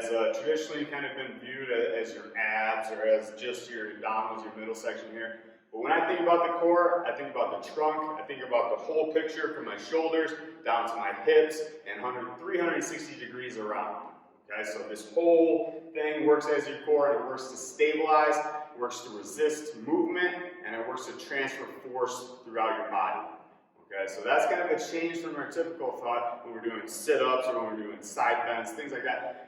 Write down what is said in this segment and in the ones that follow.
has traditionally kind of been viewed as your abs or as just your abdominals, your middle section here. But when I think about the core, I think about the trunk, I think about the whole picture from my shoulders down to my hips and 360 degrees around. Okay, so this whole thing works as your core, and it works to stabilize, it works to resist movement, and it works to transfer force throughout your body. Okay, so that's kind of a change from our typical thought when we're doing sit-ups or when we're doing side bends, things like that.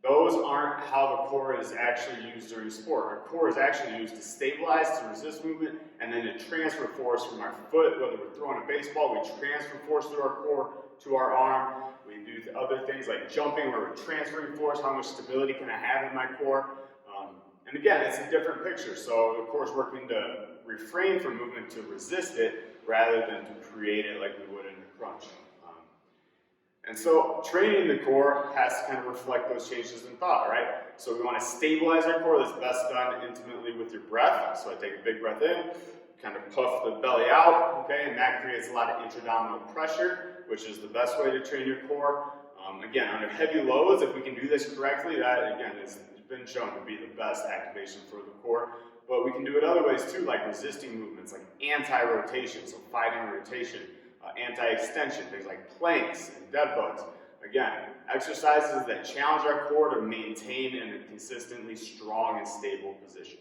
Those aren't how the core is actually used during sport. Our core is actually used to stabilize, to resist movement, and then to transfer force from our foot, whether we're throwing a baseball, we transfer force through our core to our arm. We do other things like jumping where we're transferring force, how much stability can I have in my core? And again, it's a different picture. So the core is working to refrain from movement to resist it rather than to create it like we would in a crunch. And so training the core has to kind of reflect those changes in thought, right? So we want to stabilize our core. That's best done intimately with your breath. So I take a big breath in, kind of puff the belly out, okay? And that creates a lot of intra-abdominal pressure, which is the best way to train your core. Again, under heavy loads, if we can do this correctly, that again has been shown to be the best activation for the core. But we can do it other ways too, like resisting movements, like anti-rotation, so fighting rotation, anti-extension, things like planks and dead bugs. Again, exercises that challenge our core to maintain in a consistently strong and stable position.